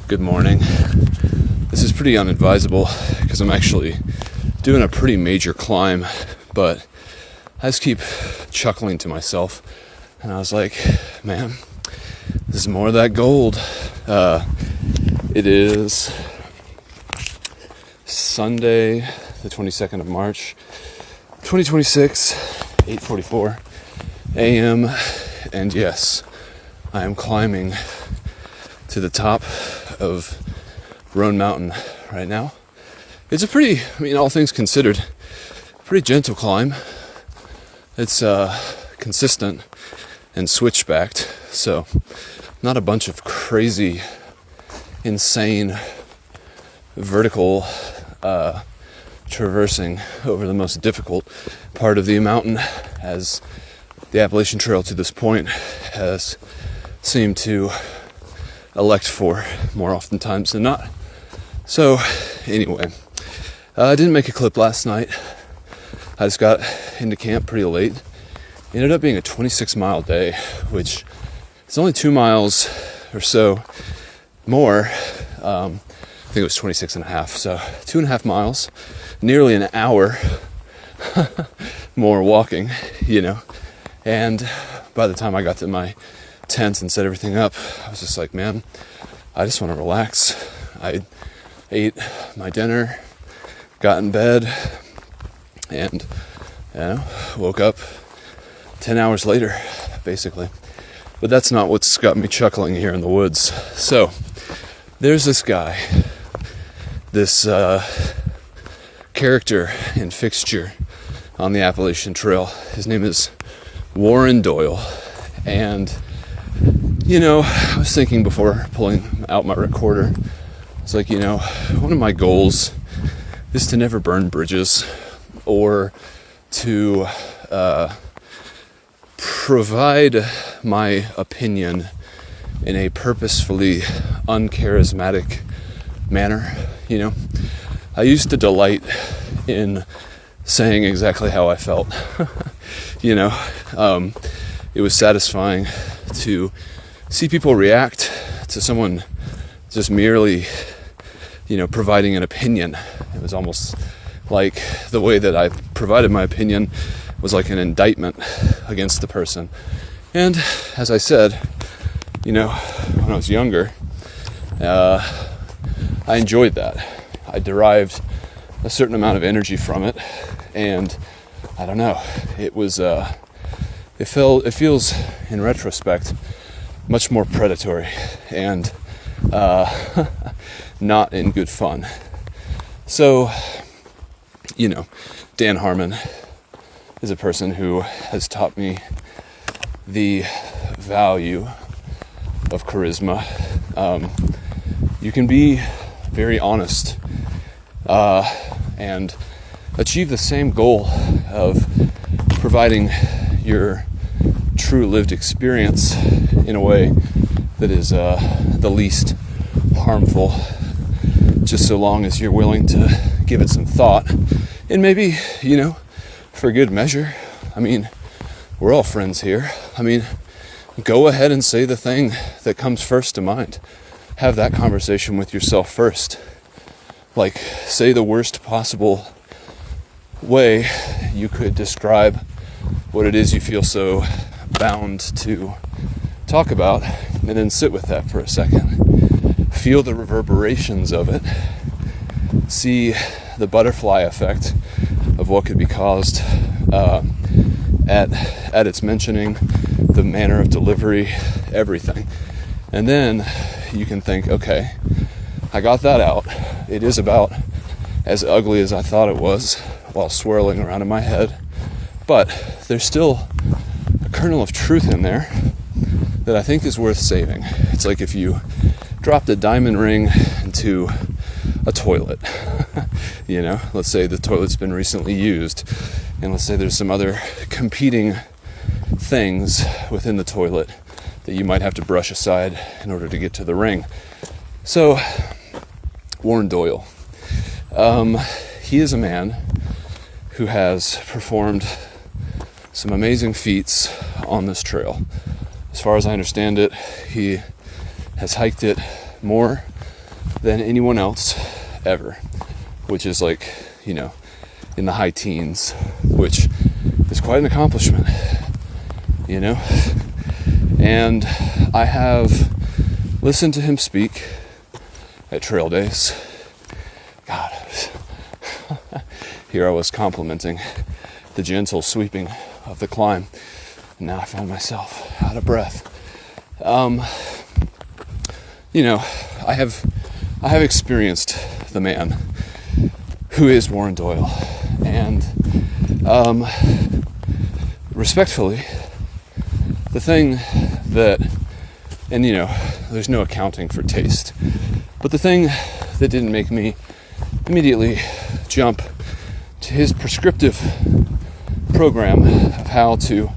Good morning. This is pretty unadvisable because I'm actually doing a pretty major climb, but I just keep chuckling to myself, and I was like, man, this is more of that gold. It is Sunday, the 22nd of March, 2026, 8:44 a.m., and yes, I am climbing to the top of Roane Mountain right now. It's a pretty, all things considered, pretty gentle climb. It's consistent and switchbacked, so not a bunch of crazy, insane, vertical traversing over the most difficult part of the mountain, as the Appalachian Trail to this point has seemed to elect for more oftentimes than not. So anyway, I didn't make a clip last night. I just got into camp pretty late. It ended up being a 26-mile day, which is only 2 miles or so more. I think it was 26 and a half, so 2.5 miles, nearly an hour more walking, and by the time I got to my tent and set everything up, I was just like, man, I just want to relax. I ate my dinner, got in bed, and woke up 10 hours later, basically. But that's not what's got me chuckling here in the woods. So there's this guy, this character and fixture on the Appalachian Trail. His name is Doyle, and I was thinking before pulling out my recorder, it's like, one of my goals is to never burn bridges, or to provide my opinion in a purposefully uncharismatic manner. I used to delight in saying exactly how I felt. It was satisfying to see people react to someone just merely, providing an opinion. It was almost like the way that I provided my opinion was like an indictment against the person. And as I said, when I was younger, I enjoyed that. I derived a certain amount of energy from it, and I don't know, it was it feels in retrospect much more predatory and not in good fun. So, Dan Harmon is a person who has taught me the value of charisma. You can be very honest and achieve the same goal of providing your true lived experience in a way that is the least harmful, just so long as you're willing to give it some thought, and maybe, for good measure. We're all friends here. Go ahead and say the thing that comes first to mind. Have that conversation with yourself first. Like, say the worst possible way you could describe what it is you feel so bound to talk about, and then sit with that for a second. Feel the reverberations of it. See the butterfly effect of what could be caused at its mentioning, the manner of delivery, everything. And then you can think, okay, I got that out. It is about as ugly as I thought it was while swirling around in my head, but there's still a kernel of truth in there that I think is worth saving. It's like if you dropped a diamond ring into a toilet. Let's say the toilet's been recently used, and let's say there's some other competing things within the toilet that you might have to brush aside in order to get to the ring. So, Doyle. He is a man who has performed some amazing feats on this trail. As far as I understand it, he has hiked it more than anyone else ever, which is like, in the high teens, which is quite an accomplishment, And I have listened to him speak at trail days. God, here I was complimenting the gentle sweeping of the climb, and now I found myself out of breath. I have experienced the man who is Warren Doyle, and respectfully, the thing that, and there's no accounting for taste, but the thing that didn't make me immediately jump to his prescriptive program of how to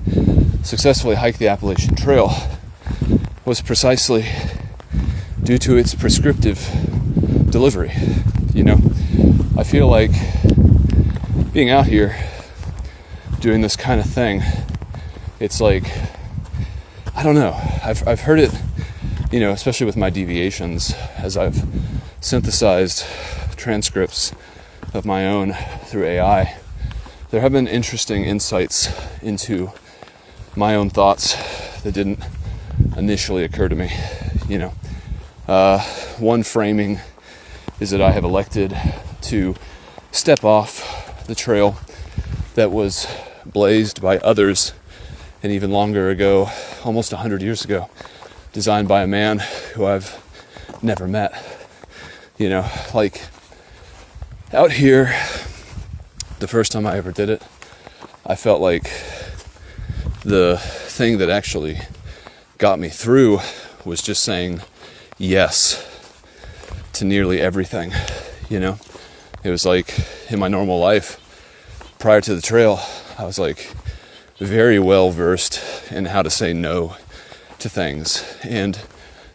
successfully hike the Appalachian Trail was precisely due to its prescriptive delivery. I feel like being out here doing this kind of thing, it's like, I don't know, I've heard it, especially with my deviations, as I've synthesized transcripts of my own through AI. There have been interesting insights into my own thoughts that didn't initially occur to me. One framing is that I have elected to step off the trail that was blazed by others, and even longer ago, almost 100 years ago, designed by a man who I've never met. Like out here, the first time I ever did it, I felt like the thing that actually got me through was just saying yes to nearly everything. It was like in my normal life prior to the trail, I was like very well versed in how to say no to things, and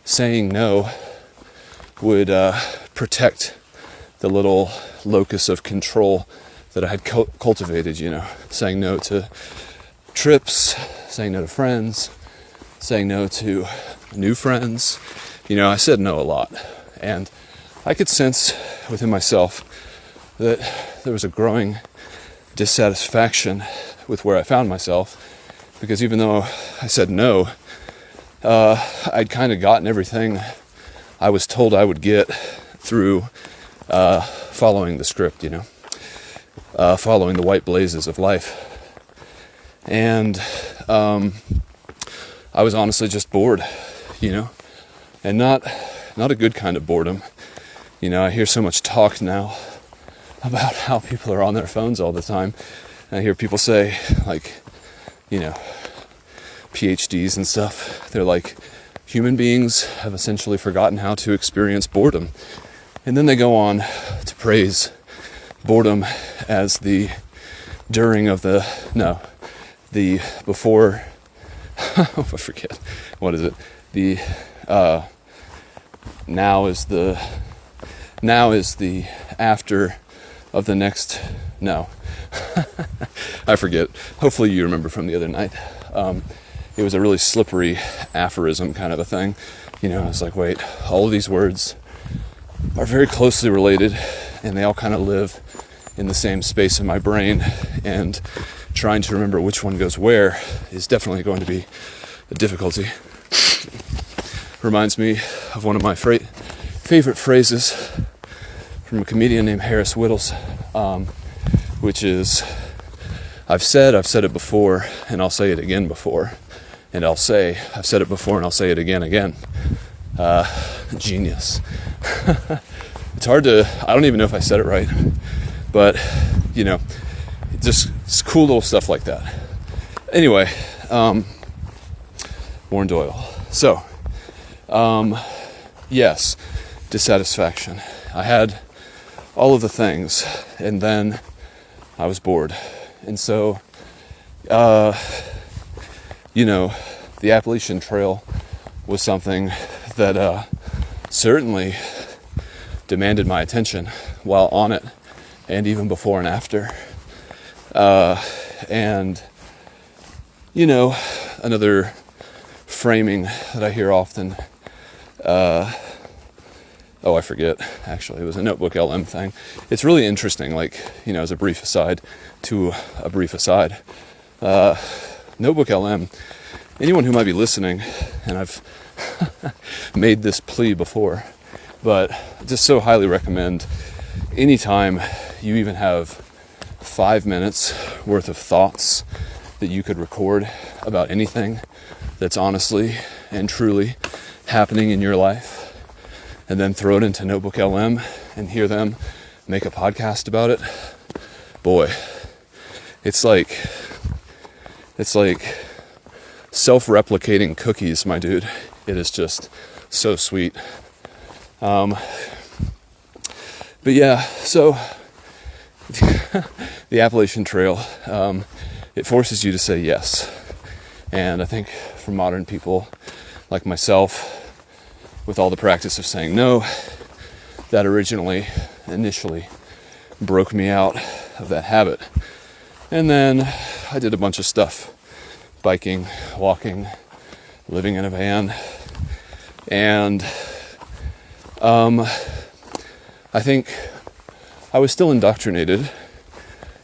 saying no would protect the little locus of control that I had cultivated, saying no to trips, saying no to friends, saying no to new friends. I said no a lot, and I could sense within myself that there was a growing dissatisfaction with where I found myself, because even though I said no, I'd kind of gotten everything I was told I would get through following the script, following the white blazes of life. And I was honestly just bored, and not a good kind of boredom. I hear so much talk now about how people are on their phones all the time. And I hear people say, like, PhDs and stuff, they're like, human beings have essentially forgotten how to experience boredom. And then they go on to praise boredom as the before, I forget, what is it? Now is the after of the next, no. I forget. Hopefully you remember from the other night. It was a really slippery aphorism kind of a thing. I was like, wait, all of these words are very closely related, and they all kind of live in the same space in my brain, and trying to remember which one goes where is definitely going to be a difficulty. Reminds me of one of my favorite phrases from a comedian named Harris Whittles, which is, I've said it before, and I'll say it again before, and I've said it before, and I'll say it again. Genius. It's hard to, I don't even know if I said it right, but, it's cool little stuff like that. Anyway, Warren Doyle. So, yes, dissatisfaction. I had all of the things, and then I was bored. And so, the Appalachian Trail was something that certainly demanded my attention while on it, and even before and after. And, another framing that I hear often Oh, I forget. Actually, it was a Notebook LM thing. It's really interesting, like, as a brief aside to a brief aside. Notebook LM, anyone who might be listening, and I've made this plea before, but just so highly recommend anytime you even have 5 minutes worth of thoughts that you could record about anything that's honestly and truly happening in your life, and then throw it into Notebook LM and hear them make a podcast about it. Boy, it's like self-replicating cookies, my dude. It is just so sweet. But yeah, so the Appalachian Trail, it forces you to say yes. And I think for modern people like myself, with all the practice of saying no, that initially broke me out of that habit. And then I did a bunch of stuff, biking, walking, living in a van, and I think I was still indoctrinated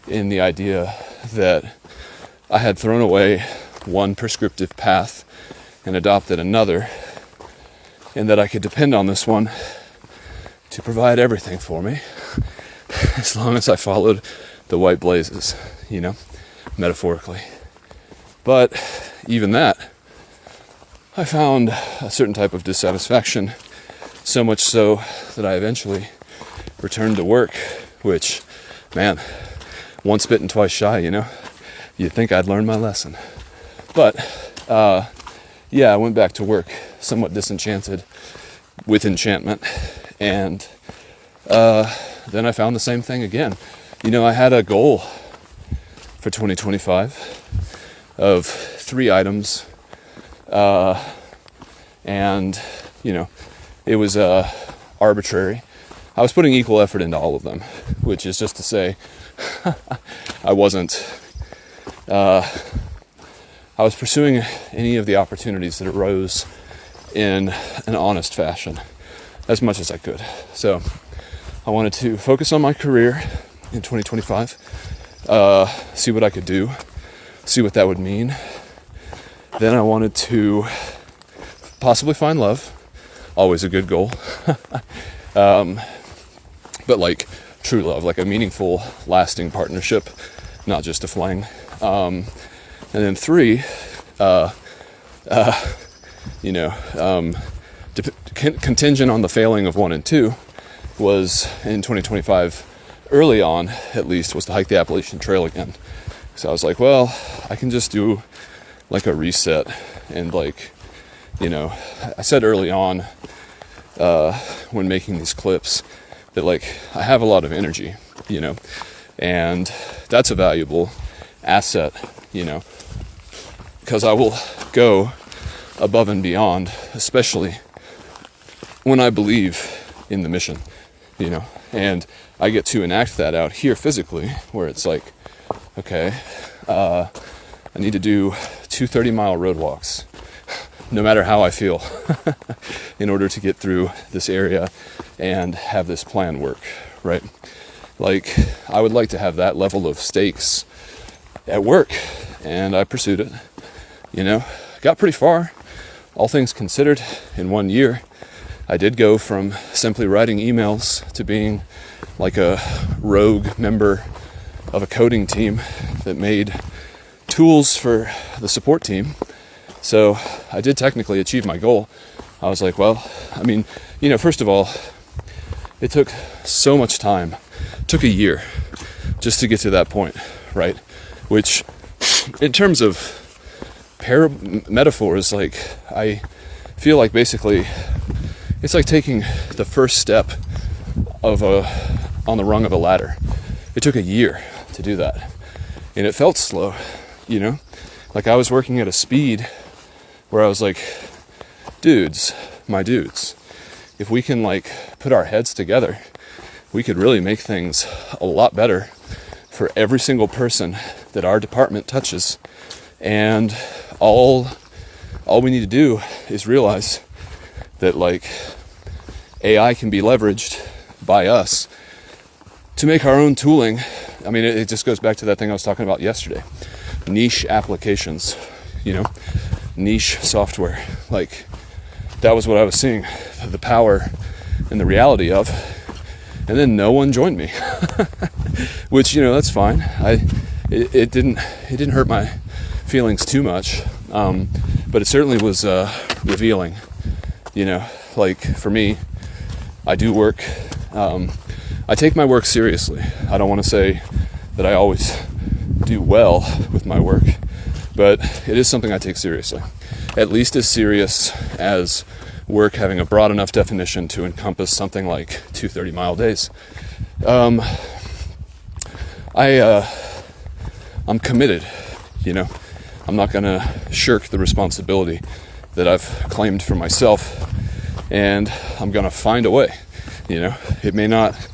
in the idea that I had thrown away one prescriptive path and adopted another, and that I could depend on this one to provide everything for me as long as I followed the white blazes, metaphorically. But even that, I found a certain type of dissatisfaction, so much so that I eventually returned to work, which, man, once bitten, twice shy, You'd think I'd learned my lesson. But, yeah, I went back to work somewhat disenchanted with enchantment, and then I found the same thing again. I had a goal for 2025 of 3 items, and it was arbitrary. I was putting equal effort into all of them, which is just to say I was pursuing any of the opportunities that arose in an honest fashion as much as I could. So I wanted to focus on my career in 2025, see what I could do, see what that would mean. Then I wanted to possibly find love, always a good goal, but like true love, like a meaningful, lasting partnership, not just a fling. And then 3, contingent on the failing of 1 and 2, was in 2025, early on at least, was to hike the Appalachian Trail again. So I was like, well, I can just do like a reset, and I said early on when making these clips that I have a lot of energy, and that's a valuable asset, because I will go above and beyond, especially when I believe in the mission, and I get to enact that out here physically, where it's like, okay, I need to do 2 30-mile road walks, no matter how I feel, in order to get through this area and have this plan work, right? I would like to have that level of stakes at work, and I pursued it, got pretty far, all things considered. In 1 year, I did go from simply writing emails to being like a rogue member of a coding team that made tools for the support team. So I did technically achieve my goal. I was like, well, first of all, it took so much time. It took a year just to get to that point, right? Which, in terms of metaphors, I feel like basically it's like taking the first step on the rung of a ladder. It took a year to do that, and it felt slow, I was working at a speed where I was like, my dudes, if we can put our heads together, we could really make things a lot better for every single person that our department touches. And all we need to do is realize that AI can be leveraged by us to make our own tooling. I mean, it just goes back to that thing I was talking about yesterday. Niche applications, niche software. Like, that was what I was seeing, the power and the reality of. And then no one joined me, which, that's fine. It didn't hurt my feelings too much, but it certainly was revealing. Like, for me, I do work. I take my work seriously. I don't want to say that I always do well with my work, but it is something I take seriously. At least as serious as work having a broad enough definition to encompass something like 2 30-mile days. I'm committed, I'm not going to shirk the responsibility that I've claimed for myself, and I'm going to find a way. It may not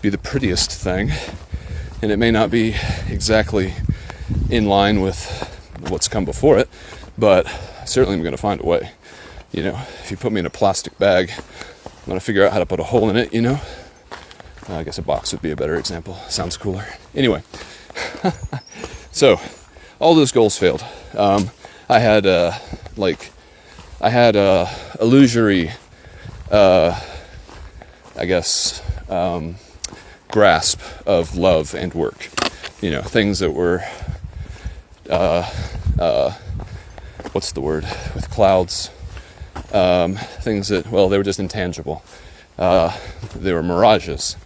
be the prettiest thing, and it may not be exactly in line with what's come before it, but certainly I'm going to find a way. If you put me in a plastic bag, I'm going to figure out how to put a hole in it, I guess a box would be a better example. Sounds cooler. Anyway, so all those goals failed. I had illusory, grasp of love and work. Things that were, what's the word? With clouds. Things that, they were just intangible. They were mirages.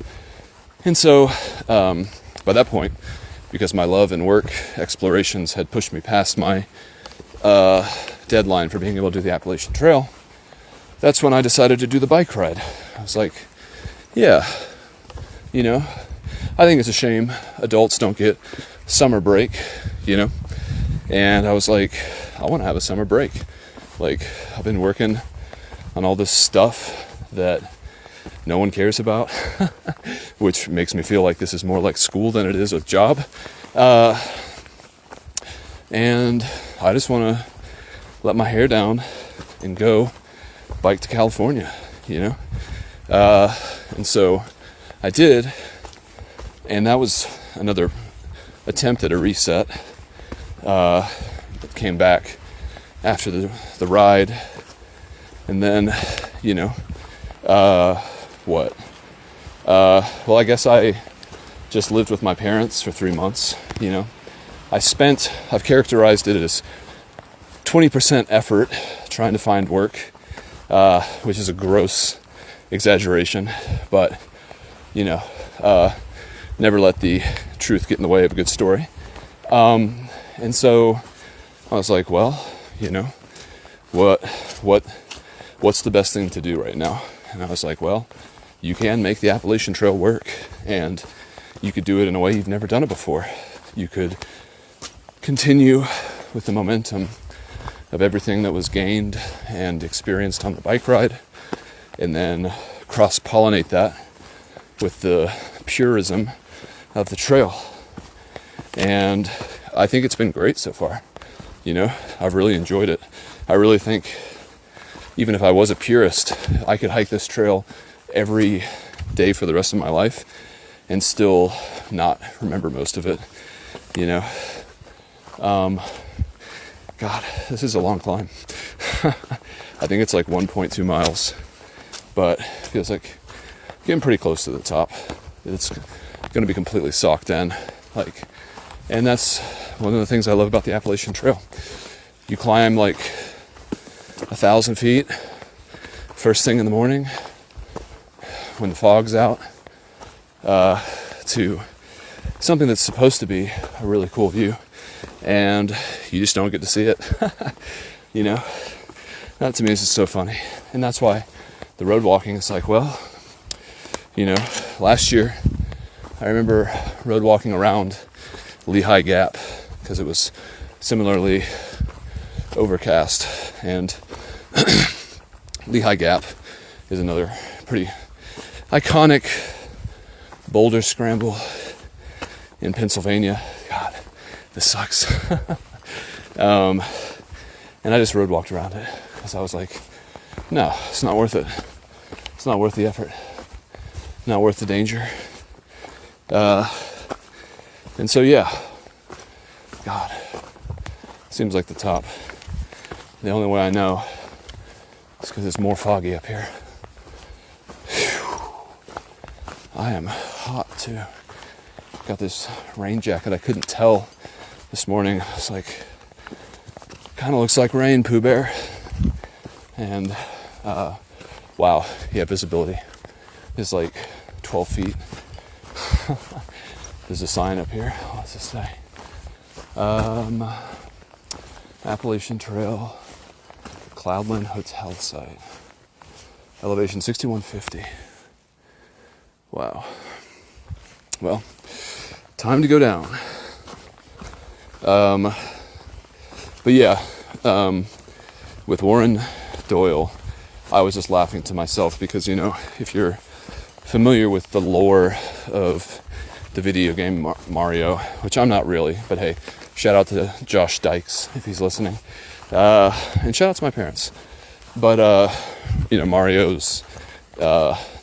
And so, by that point, because my love and work explorations had pushed me past my deadline for being able to do the Appalachian Trail, that's when I decided to do the bike ride. I was like, yeah, I think it's a shame adults don't get summer break, and I was like, I want to have a summer break. Like, I've been working on all this stuff that no one cares about, which makes me feel like this is more like school than it is a job. And I just want to let my hair down and go bike to California, and so I did, and that was another attempt at a reset. Came back after the ride, and then, well, I guess I just lived with my parents for 3 months, I've characterized it as 20% effort trying to find work, which is a gross exaggeration, but, never let the truth get in the way of a good story. And so I was like, well, what's the best thing to do right now? And I was like, well, you can make the Appalachian Trail work, and you could do it in a way you've never done it before. You could continue with the momentum of everything that was gained and experienced on the bike ride, and then cross-pollinate that with the purism of the trail. And I think it's been great so far. I've really enjoyed it. I really think even if I was a purist, I could hike this trail every day for the rest of my life and still not remember most of it. God, this is a long climb. I think it's like 1.2 miles, but it feels like getting pretty close to the top. It's going to be completely socked in, and that's one of the things I love about the Appalachian Trail. You climb 1,000 feet first thing in the morning when the fog's out, to something that's supposed to be a really cool view, and you just don't get to see it. That to me is just so funny. And that's why the road walking is last year I remember road walking around Lehigh Gap because it was similarly overcast, and Lehigh Gap is another pretty iconic boulder scramble in Pennsylvania. God, this sucks. And I just road walked around it because I was like, no, it's not worth it. It's not worth the effort. Not worth the danger. And so, yeah. God. Seems like the top. The only way I know is because it's more foggy up here. Whew. I am hot, too. Got this rain jacket. I couldn't tell this morning. It's like, kind of looks like rain, Pooh Bear. And, wow, yeah, visibility is like 12 feet. There's a sign up here. What's this say? Appalachian Trail, Cloudland Hotel site. Elevation 6150. Wow. Well, time to go down. But yeah, with Warren Doyle, I was just laughing to myself because, you know, if you're familiar with the lore of the video game Mario, which I'm not really, but hey, shout out to Josh Dykes if he's listening, and shout out to my parents. But you know, Mario's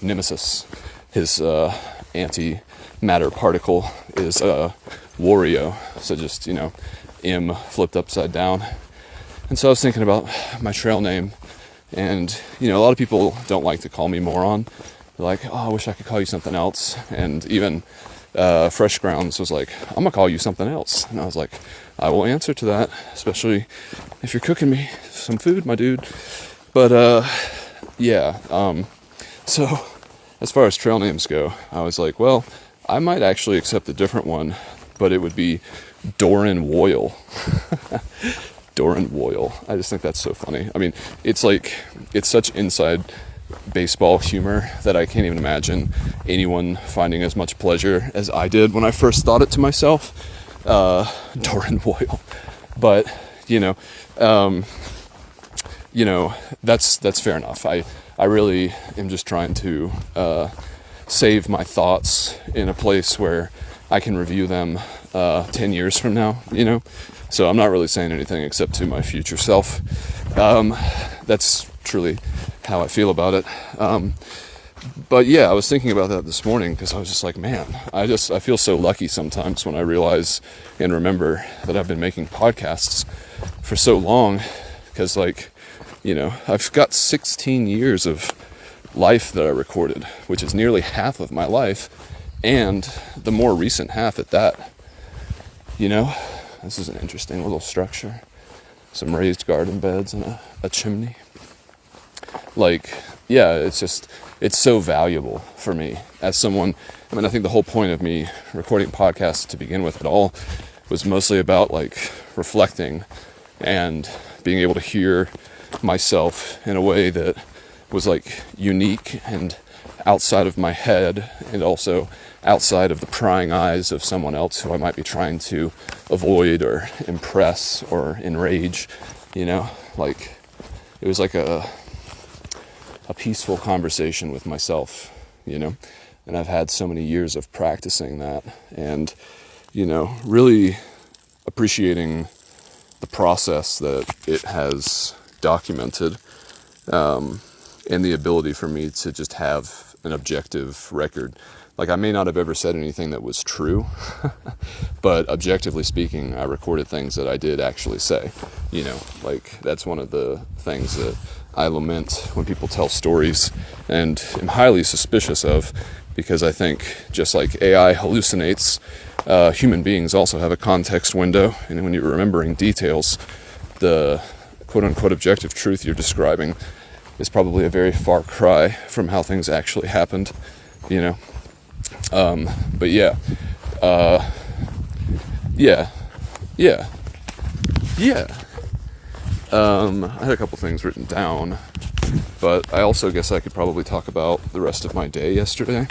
nemesis, his anti-matter particle is Wario, so just, you know, M flipped upside down. And so I was thinking about my trail name, and, you know, a lot of people don't like to call me moron. They're like, oh, I wish I could call you something else. And even Fresh Grounds was like, I'm gonna call you something else. And I was like, I will answer to that, especially if you're cooking me some food, my dude. But yeah, so as far as trail names go, I was like, well, I might actually accept a different one, but it would be Doran Boyle. Doran Boyle. I just think that's so funny. I mean, it's like, it's such inside baseball humor that I can't even imagine anyone finding as much pleasure as I did when I first thought it to myself. Doran Boyle. But, you know, that's fair enough. I really am just trying to save my thoughts in a place where I can review them 10 years from now, you know? So I'm not really saying anything except to my future self. That's truly how I feel about it. But yeah, I was thinking about that this morning because I was just like, man, I feel so lucky sometimes when I realize and remember that I've been making podcasts for so long, because, like, you know, I've got 16 years of life that I recorded, which is nearly half of my life, and the more recent half at that. You know, this is an interesting little structure. Some raised garden beds and a chimney. Like, yeah, it's so valuable for me as someone. I mean, I think the whole point of me recording podcasts to begin with at all was mostly about, like, reflecting and being able to hear myself in a way that was, like, unique and outside of my head, and also outside of the prying eyes of someone else who I might be trying to avoid or impress or enrage, you know? Like, it was like a peaceful conversation with myself, you know? And I've had so many years of practicing that, and, you know, really appreciating the process that it has documented, and the ability for me to just have an objective record. Like, I may not have ever said anything that was true, but objectively speaking, I recorded things that I did actually say, you know? Like, that's one of the things that I lament when people tell stories, and am highly suspicious of, because I think just like AI hallucinates, human beings also have a context window, and when you're remembering details, the quote-unquote objective truth you're describing is probably a very far cry from how things actually happened, you know? But yeah, I had a couple things written down, but I also guess I could probably talk about the rest of my day yesterday,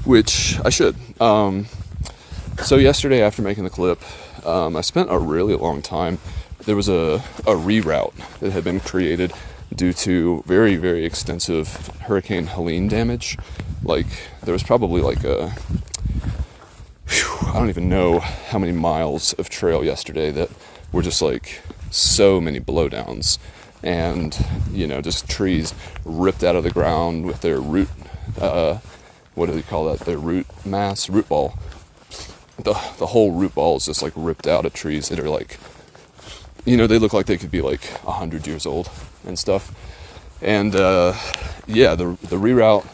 which I should. So yesterday, after making the clip, I spent a really long time. There was a reroute that had been created due to very, very extensive Hurricane Helene damage. Like, there was probably like I don't even know how many miles of trail yesterday that were just like so many blowdowns and just trees ripped out of the ground with their root, what do they call that, their root ball. The whole root ball is just like ripped out of trees that are like, they look like they could be like 100 years old and stuff. And the reroute,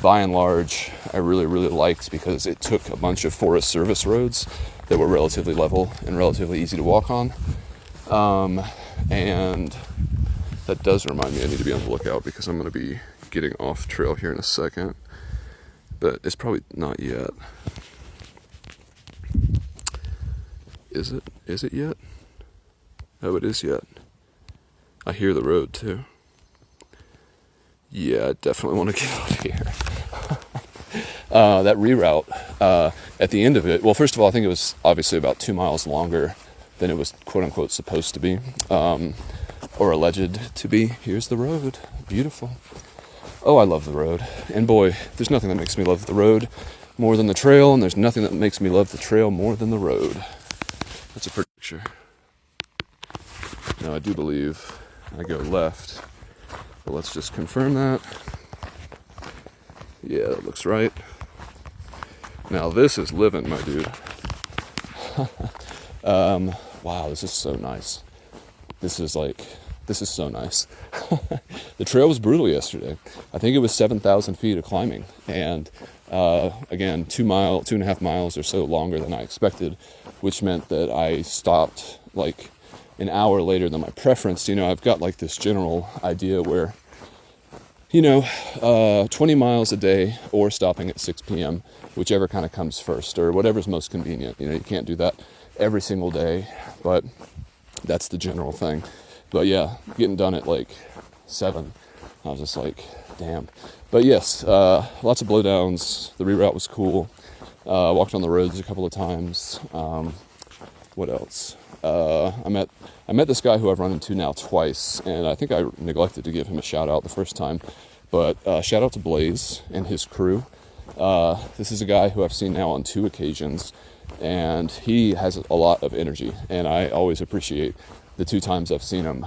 by and large, I really, really liked, because it took a bunch of Forest Service roads that were relatively level and relatively easy to walk on. And that does remind me I need to be on the lookout, because I'm going to be getting off trail here in a second. But it's probably not yet. Is it? Is it yet? Oh, it is yet. I hear the road too. Yeah, I definitely want to get off here. That reroute, at the end of it, well, first of all, I think it was obviously about 2 miles longer than it was quote-unquote supposed to be, or alleged to be. Here's the road. Beautiful. Oh, I love the road. And boy, there's nothing that makes me love the road more than the trail, and there's nothing that makes me love the trail more than the road. That's a pretty picture. Now, I do believe I go left, but let's just confirm that. Yeah, that looks right. Now, this is living, my dude. Wow, this is so nice. This is so nice. The trail was brutal yesterday. I think it was 7,000 feet of climbing. And again, 2.5 miles or so longer than I expected, which meant that I stopped like an hour later than my preference. I've got like this general idea where, 20 miles a day or stopping at 6 p.m., whichever kind of comes first, or whatever's most convenient. You can't do that every single day, but that's the general thing. But yeah, getting done at like 7, I was just like, damn. But yes, lots of blowdowns. The reroute was cool. Walked on the roads a couple of times. What else? I met this guy who I've run into now twice, and I think I neglected to give him a shout out the first time. But shout out to Blaze and his crew. This is a guy who I've seen now on 2 occasions, and he has a lot of energy, and I always appreciate the 2 times I've seen him,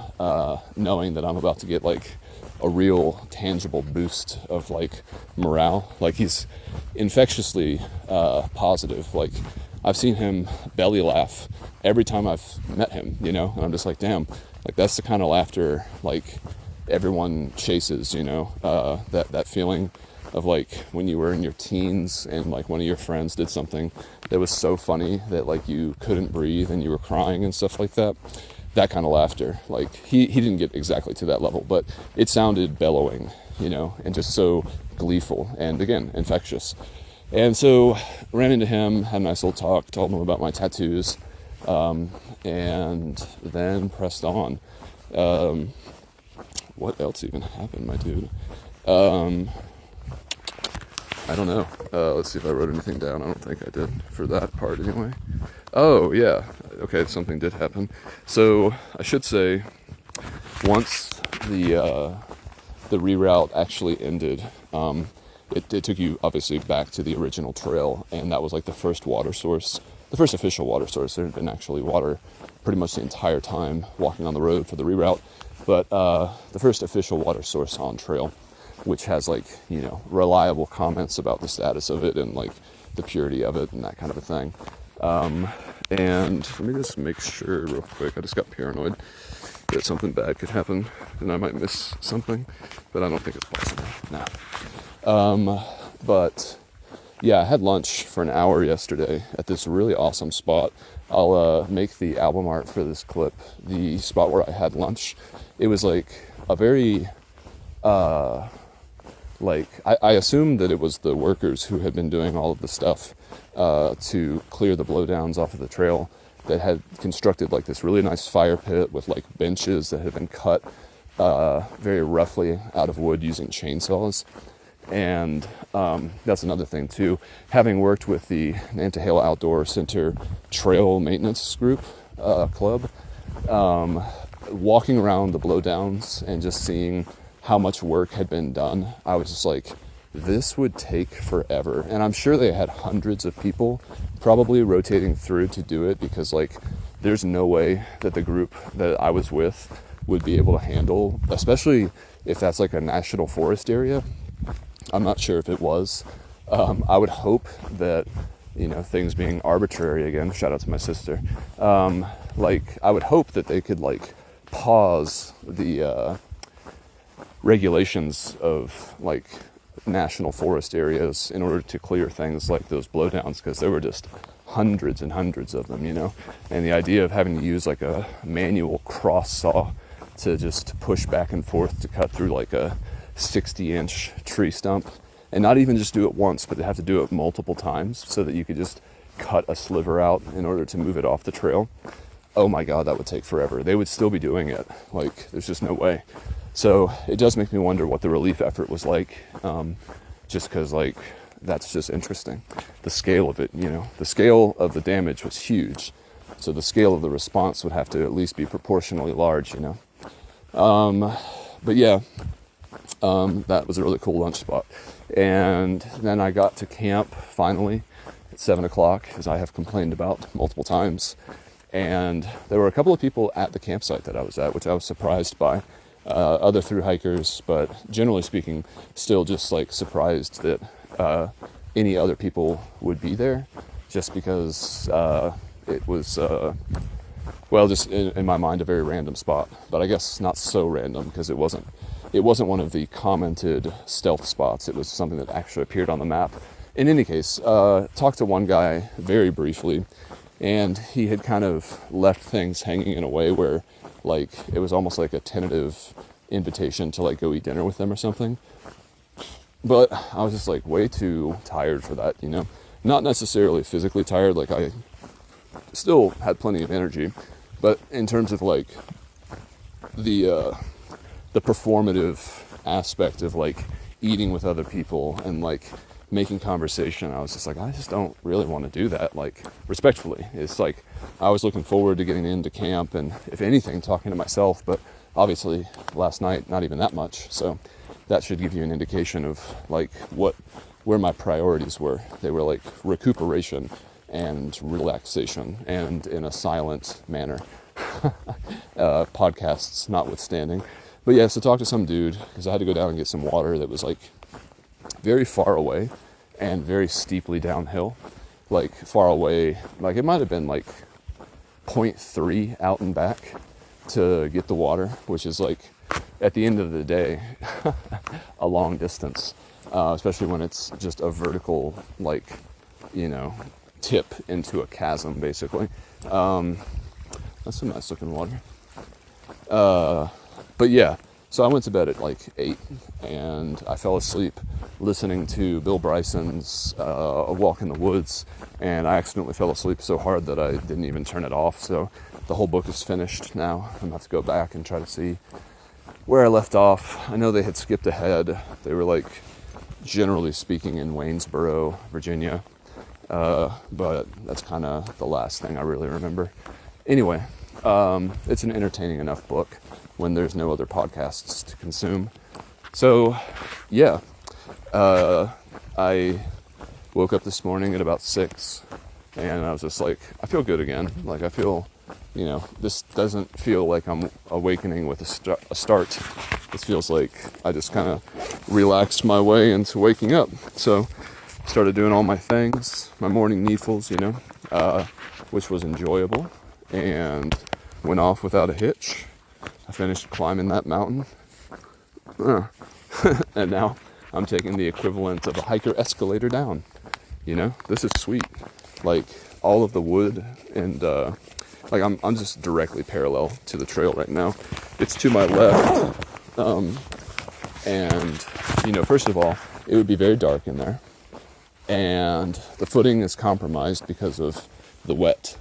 knowing that I'm about to get like a real tangible boost of like morale. Like, he's infectiously positive. Like, I've seen him belly laugh every time I've met him, and I'm just like, damn, like that's the kind of laughter like everyone chases, that feeling of like when you were in your teens and like one of your friends did something that was so funny that like you couldn't breathe and you were crying and stuff like that. That kind of laughter. Like, he didn't get exactly to that level, but it sounded bellowing, and just so gleeful and, again, infectious. And so ran into him, had a nice little talk, told him about my tattoos, and then pressed on. What else even happened, my dude? I don't know. Let's see if I wrote anything down. I don't think I did, for that part anyway. Oh, yeah. Okay, something did happen. So I should say, once the reroute actually ended, it took you obviously back to the original trail, and that was like the first water source, the first official water source. There had been actually water pretty much the entire time walking on the road for the reroute, but the first official water source on trail, which has like, reliable comments about the status of it and like the purity of it and that kind of a thing. And let me just make sure real quick. I just got paranoid that something bad could happen and I might miss something, but I don't think it's possible. Nah. But yeah, I had lunch for an hour yesterday at this really awesome spot. I'll make the album art for this clip, the spot where I had lunch. It was like a very I assumed that it was the workers who had been doing all of the stuff to clear the blowdowns off of the trail, that had constructed like this really nice fire pit with like benches that had been cut very roughly out of wood using chainsaws. And that's another thing too. Having worked with the Nantahala Outdoor Center Trail Maintenance Group club, walking around the blowdowns and just seeing how much work had been done, I was just like, this would take forever. And I'm sure they had hundreds of people probably rotating through to do it, because like there's no way that the group that I was with would be able to handle, especially if that's like a national forest area. I'm not sure if it was. I would hope that, things being arbitrary again, shout out to my sister, I would hope that they could like pause the regulations of like national forest areas in order to clear things like those blowdowns, because there were just hundreds and hundreds of them, and the idea of having to use like a manual cross saw to just push back and forth to cut through like a 60-inch tree stump, and not even just do it once, but to have to do it multiple times so that you could just cut a sliver out in order to move it off the trail. Oh my God, that would take forever. They would still be doing it. Like, there's just no way. So it does make me wonder what the relief effort was like, just because, like, that's just interesting. The scale of it, the scale of the damage was huge. So the scale of the response would have to at least be proportionally large, But yeah, that was a really cool lunch spot. And then I got to camp finally at 7 o'clock, as I have complained about multiple times. And there were a couple of people at the campsite that I was at, which I was surprised by. Other thru hikers, but generally speaking, still just like surprised that any other people would be there, just because it was, just in my mind, a very random spot. But I guess not so random, because it wasn't one of the commented stealth spots. It was something that actually appeared on the map. In any case, talked to one guy very briefly, and he had kind of left things hanging in a way where, like, it was almost like a tentative invitation to like go eat dinner with them or something. But I was just like way too tired for that, not necessarily physically tired. Like, I still had plenty of energy, but in terms of like the performative aspect of like eating with other people and like making conversation, I was just like, I just don't really want to do that, like, respectfully. It's like I was looking forward to getting into camp and, if anything, talking to myself, but obviously last night not even that much. So that should give you an indication of like where my priorities were. They were like recuperation and relaxation, and in a silent manner. Podcasts notwithstanding. But yeah, so talk to some dude, because I had to go down and get some water that was like very far away and very steeply downhill. Like, far away, like it might have been like 0.3 out and back to get the water, which is like, at the end of the day, a long distance, especially when it's just a vertical, like, tip into a chasm, basically. That's some nice looking water. But yeah, so I went to bed at like 8, and I fell asleep listening to Bill Bryson's A Walk in the Woods, and I accidentally fell asleep so hard that I didn't even turn it off. So the whole book is finished now. I'm going to have to go back and try to see where I left off. I know they had skipped ahead. They were like, generally speaking, in Waynesboro, Virginia. But that's kind of the last thing I really remember. Anyway, it's an entertaining enough book when there's no other podcasts to consume. So, yeah, I woke up this morning at about 6, and I was just like, I feel good again. Like, I feel, this doesn't feel like I'm awakening with a start. This feels like I just kind of relaxed my way into waking up. So, started doing all my things, my morning needfuls, which was enjoyable, and went off without a hitch. I finished climbing that mountain, and now I'm taking the equivalent of a hiker escalator down. This is sweet. Like, all of the wood and like I'm just directly parallel to the trail right now. It's to my left, and first of all, it would be very dark in there, and the footing is compromised because of the wet,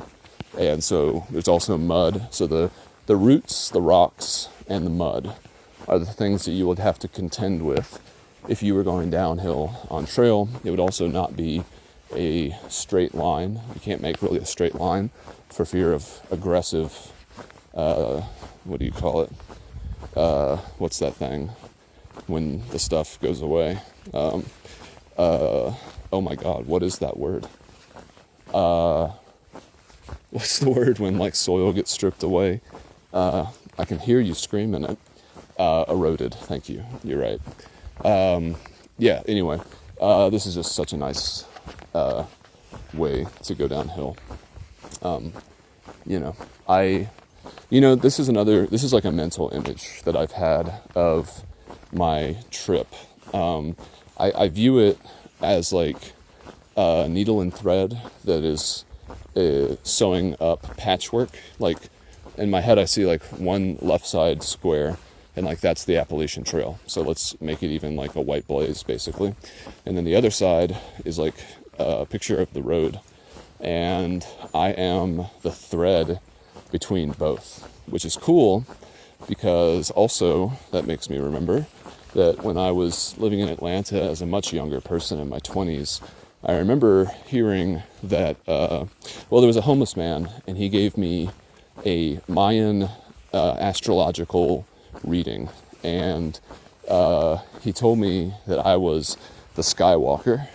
and so there's also mud. So the roots, the rocks, and the mud are the things that you would have to contend with if you were going downhill on trail. It would also not be a straight line. You can't make really a straight line for fear of aggressive, what do you call it? What's that thing when the stuff goes away? Oh my God, what is that word? What's the word when like soil gets stripped away? I can hear you screaming it. Eroded. Thank you. You're right. Yeah, anyway, this is just such a nice way to go downhill. This is like a mental image that I've had of my trip. I view it as like a needle and thread that is sewing up patchwork. Like in my head I see like one left side square, and like that's the Appalachian Trail. So let's make it even like a white blaze basically. And then the other side is like a picture of the road. And I am the thread between both, which is cool because also that makes me remember that when I was living in Atlanta as a much younger person in my 20s, I remember hearing that, there was a homeless man and he gave me a Mayan astrological reading, and he told me that I was the Skywalker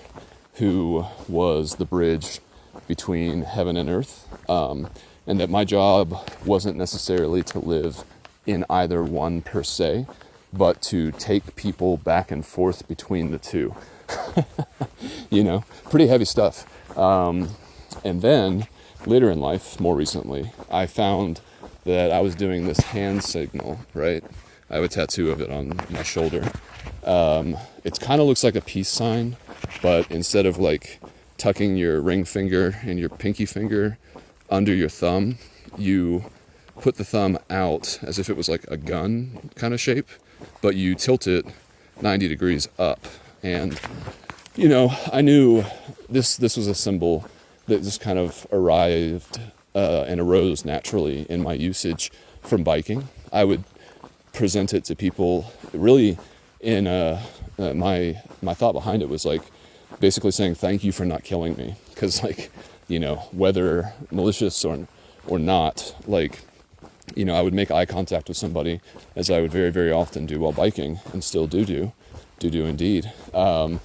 who was the bridge between heaven and earth, and that my job wasn't necessarily to live in either one per se, but to take people back and forth between the two. Pretty heavy stuff. And then later in life, more recently, I found that I was doing this hand signal, right? I have a tattoo of it on my shoulder. It kind of looks like a peace sign, but instead of like tucking your ring finger and your pinky finger under your thumb, you put the thumb out as if it was like a gun kind of shape, but you tilt it 90 degrees up. And, I knew this was a symbol that just kind of arrived and arose naturally in my usage from biking. I would present it to people really in my thought behind it was like basically saying thank you for not killing me, because whether malicious or not, I would make eye contact with somebody, as I would very, very often do while biking, and still do indeed. And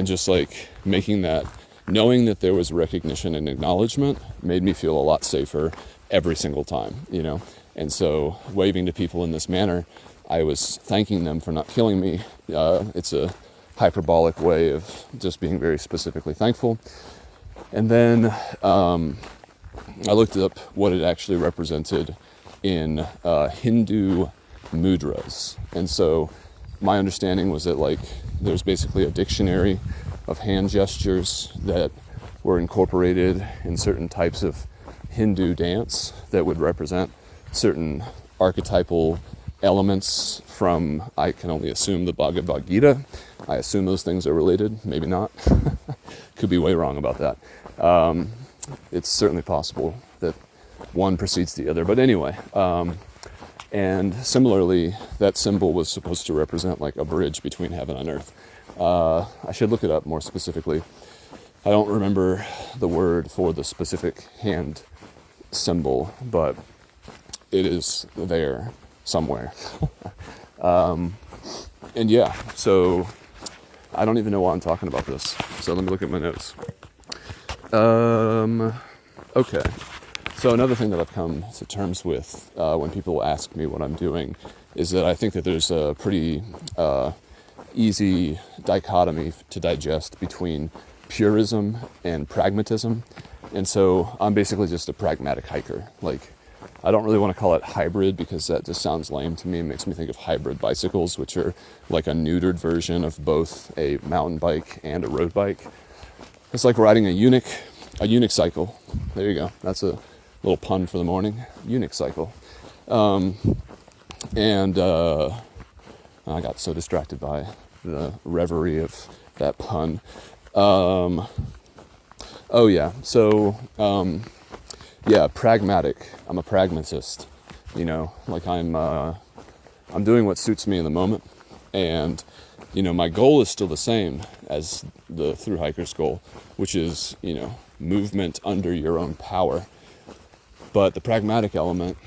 just like making that, knowing that there was recognition and acknowledgement made me feel a lot safer every single time, And so waving to people in this manner, I was thanking them for not killing me. It's a hyperbolic way of just being very specifically thankful. And then I looked up what it actually represented in Hindu mudras. And so my understanding was that there's basically a dictionary of hand gestures that were incorporated in certain types of Hindu dance that would represent certain archetypal elements from, I can only assume, the Bhagavad Gita. I assume those things are related, maybe not. Could be way wrong about that. It's certainly possible that one precedes the other. But anyway, and similarly, that symbol was supposed to represent like a bridge between heaven and earth. I should look it up more specifically. I don't remember the word for the specific hand symbol, but it is there somewhere. And yeah, so I don't even know why I'm talking about this. So let me look at my notes. Okay. So another thing that I've come to terms with when people ask me what I'm doing is that I think that there's a pretty easy dichotomy to digest between purism and pragmatism. And so I'm basically just a pragmatic hiker. I don't really want to call it hybrid because that just sounds lame to me. It makes me think of hybrid bicycles, which are like a neutered version of both a mountain bike and a road bike. It's like riding a unicycle. There you go. That's a little pun for the morning. Unicycle. I got so distracted by the reverie of that pun. Pragmatic. I'm a pragmatist. I'm doing what suits me in the moment, and my goal is still the same as the thru hiker's goal, which is movement under your own power. But the pragmatic element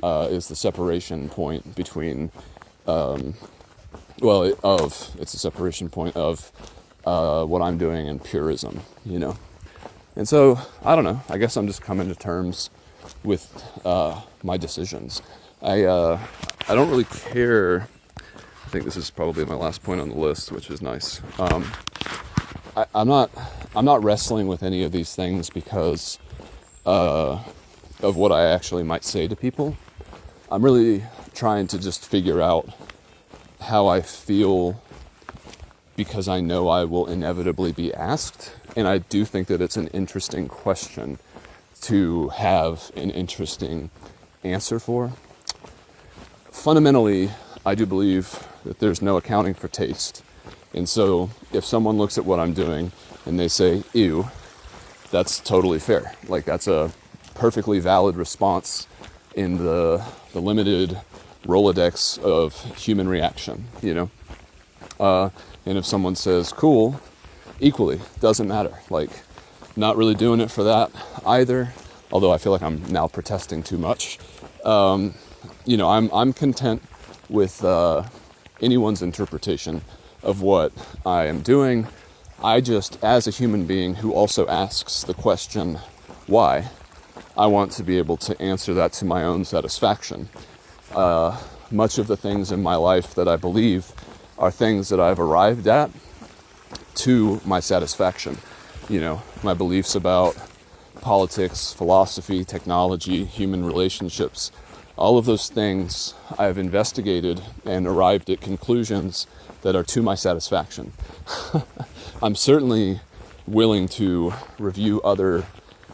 is the separation point between it's a separation point of what I'm doing and purism, And so, I don't know, I guess I'm just coming to terms with my decisions. I don't really care. I think this is probably my last point on the list, which is nice. I'm not wrestling with any of these things because of what I actually might say to people. I'm really trying to just figure out how I feel, because I know I will inevitably be asked, and I do think that it's an interesting question to have an interesting answer for. Fundamentally, I do believe that there's no accounting for taste. And so if someone looks at what I'm doing and they say, ew, that's totally fair. Like, that's a perfectly valid response in the limited Rolodex of human reaction, you know? And if someone says, cool, equally, doesn't matter. Like, not really doing it for that either, although I feel like I'm now protesting too much. You know, I'm content with anyone's interpretation of what I am doing. I just, as a human being who also asks the question, why, I want to be able to answer that to my own satisfaction. Much of the things in my life that I believe are things that I've arrived at to my satisfaction. You know, my beliefs about politics, philosophy, technology, human relationships, all of those things I've investigated and arrived at conclusions that are to my satisfaction. I'm certainly willing to review other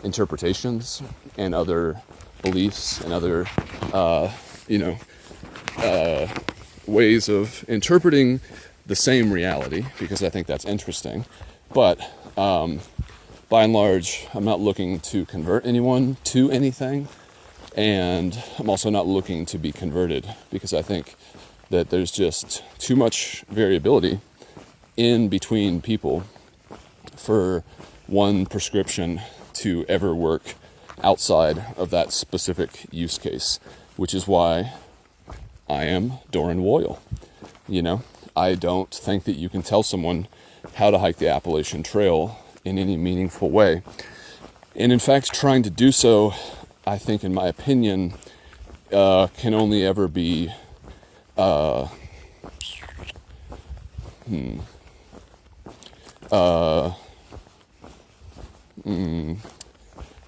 interpretations and other beliefs and other, ways of interpreting the same reality, because I think that's interesting. But by and large, I'm not looking to convert anyone to anything, and I'm also not looking to be converted, because I think that there's just too much variability in between people for one prescription to ever work outside of that specific use case, which is why I am Doran Boyle. You know, I don't think that you can tell someone how to hike the Appalachian Trail in any meaningful way. And in fact, trying to do so, I think, in my opinion, can only ever be I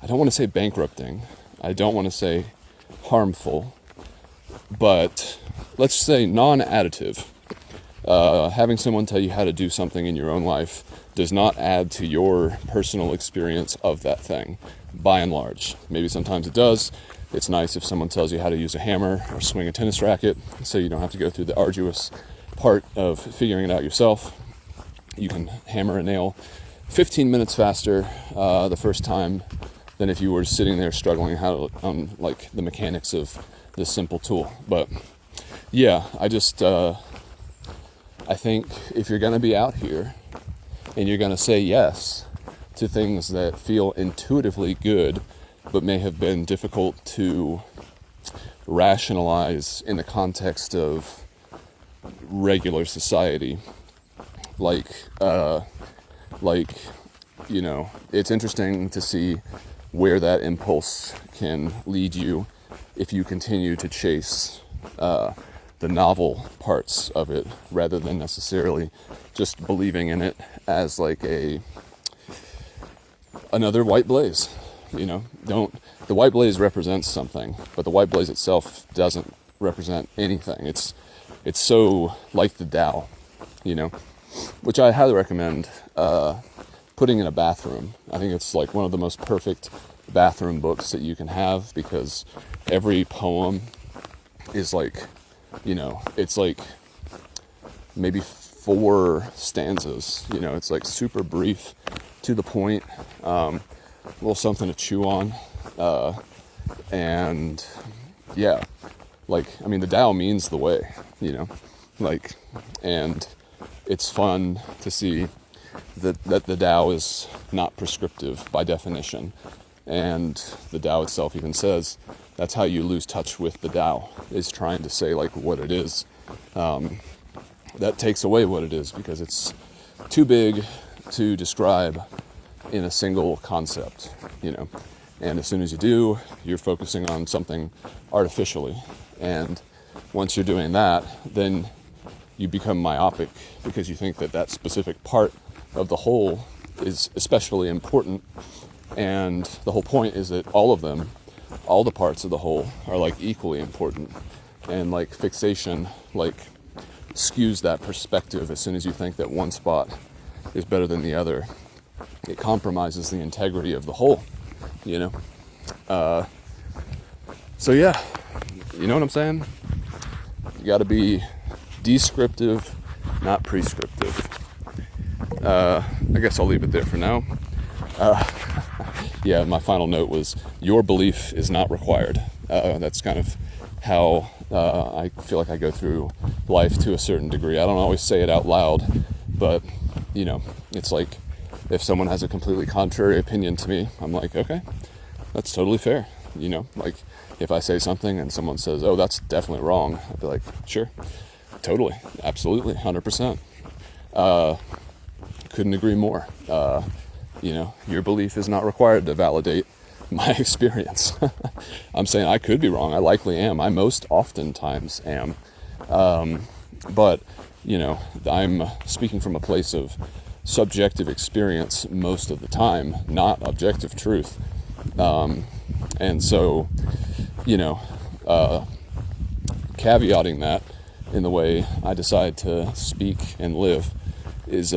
don't want to say bankrupting. I don't want to say harmful, but let's say non-additive. Having someone tell you how to do something in your own life does not add to your personal experience of that thing, by and large. Maybe sometimes it does. It's nice if someone tells you how to use a hammer or swing a tennis racket, so you don't have to go through the arduous part of figuring it out yourself. You can hammer a nail 15 minutes faster the first time than if you were sitting there struggling on like the mechanics of this simple tool. But yeah, I think if you're going to be out here and you're going to say yes to things that feel intuitively good but may have been difficult to rationalize in the context of regular society, like you know, it's interesting to see where that impulse can lead you if you continue to chase the novel parts of it rather than necessarily just believing in it as like another white blaze. You know, the white blaze represents something, but the white blaze itself doesn't represent anything. It's so like the Tao, you know, which I highly recommend putting in a bathroom. I think it's like one of the most perfect bathroom books that you can have, because every poem is like, you know, it's like maybe 4 stanzas, you know, it's like super brief, to the point, a little something to chew on, and yeah, like, I mean, the Tao means the way, you know, like, and it's fun to see that the Tao is not prescriptive by definition, and the Tao itself even says that's how you lose touch with the Tao, is trying to say like what it is. That takes away what it is, because it's too big to describe in a single concept, you know. And as soon as you do, you're focusing on something artificially. And once you're doing that, then you become myopic because you think that that specific part of the whole is especially important. And the whole point is that all of them, all the parts of the whole are like equally important. And like fixation, like skews that perspective. As soon as you think that one spot is better than the other, it compromises the integrity of the whole, you know? So yeah, you know what I'm saying? You gotta be descriptive, not prescriptive. I guess I'll leave it there for now. Yeah, my final note was, your belief is not required. That's kind of how I feel like I go through life to a certain degree. I don't always say it out loud, but, you know, it's like if someone has a completely contrary opinion to me, I'm like, okay, that's totally fair. You know, like if I say something and someone says, oh, that's definitely wrong, I'd be like, sure, totally, absolutely, 100%. Couldn't agree more. You know, your belief is not required to validate my experience. I'm saying I could be wrong. I likely am. I most oftentimes am. But, you know, I'm speaking from a place of subjective experience most of the time, not objective truth. And so, you know, caveating that in the way I decide to speak and live is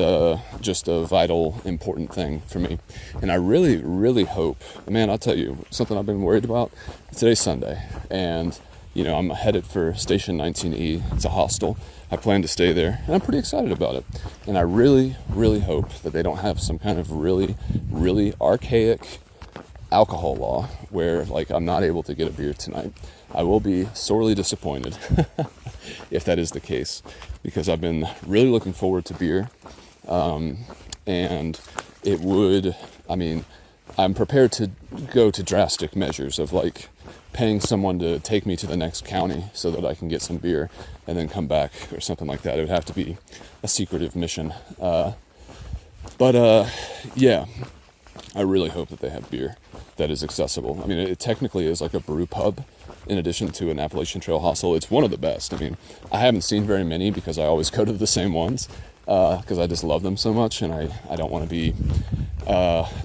just a vital, important thing for me. And I really, really hope, man, I'll tell you, something I've been worried about. Today's Sunday, and, you know, I'm headed for Station 19E. It's a hostel. I plan to stay there, and I'm pretty excited about it. And I really, really hope that they don't have some kind of really, really archaic alcohol law where, like, I'm not able to get a beer tonight. I will be sorely disappointed if that is the case, because I've been really looking forward to beer. And it would, I mean, I'm prepared to go to drastic measures of like paying someone to take me to the next county so that I can get some beer and then come back or something like that. It would have to be a secretive mission. Yeah, I really hope that they have beer that is accessible. I mean, it technically is like a brew pub in addition to an Appalachian Trail hostel. It's one of the best. I mean, I haven't seen very many because I always go to the same ones because I just love them so much, and I don't want to be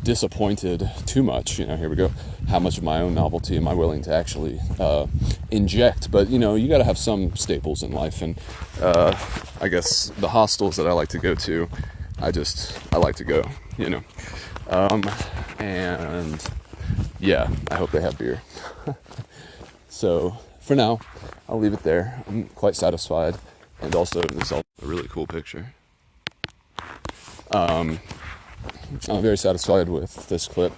disappointed too much. You know, here we go. How much of my own novelty am I willing to actually inject? But, you know, you got to have some staples in life, and I guess the hostels that I like to go to, I like to go, you know. And yeah, I hope they have beer. So for now, I'll leave it there. I'm quite satisfied, and also this is a really cool picture. I'm very satisfied with this clip,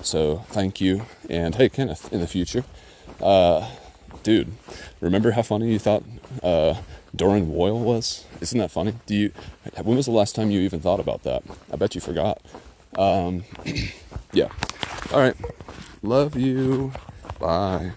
so thank you. And hey, Kenneth, in the future, dude, remember how funny you thought Doran Boyle was? Isn't that funny? When was the last time you even thought about that? I bet you forgot. Yeah. All right. Love you. Bye.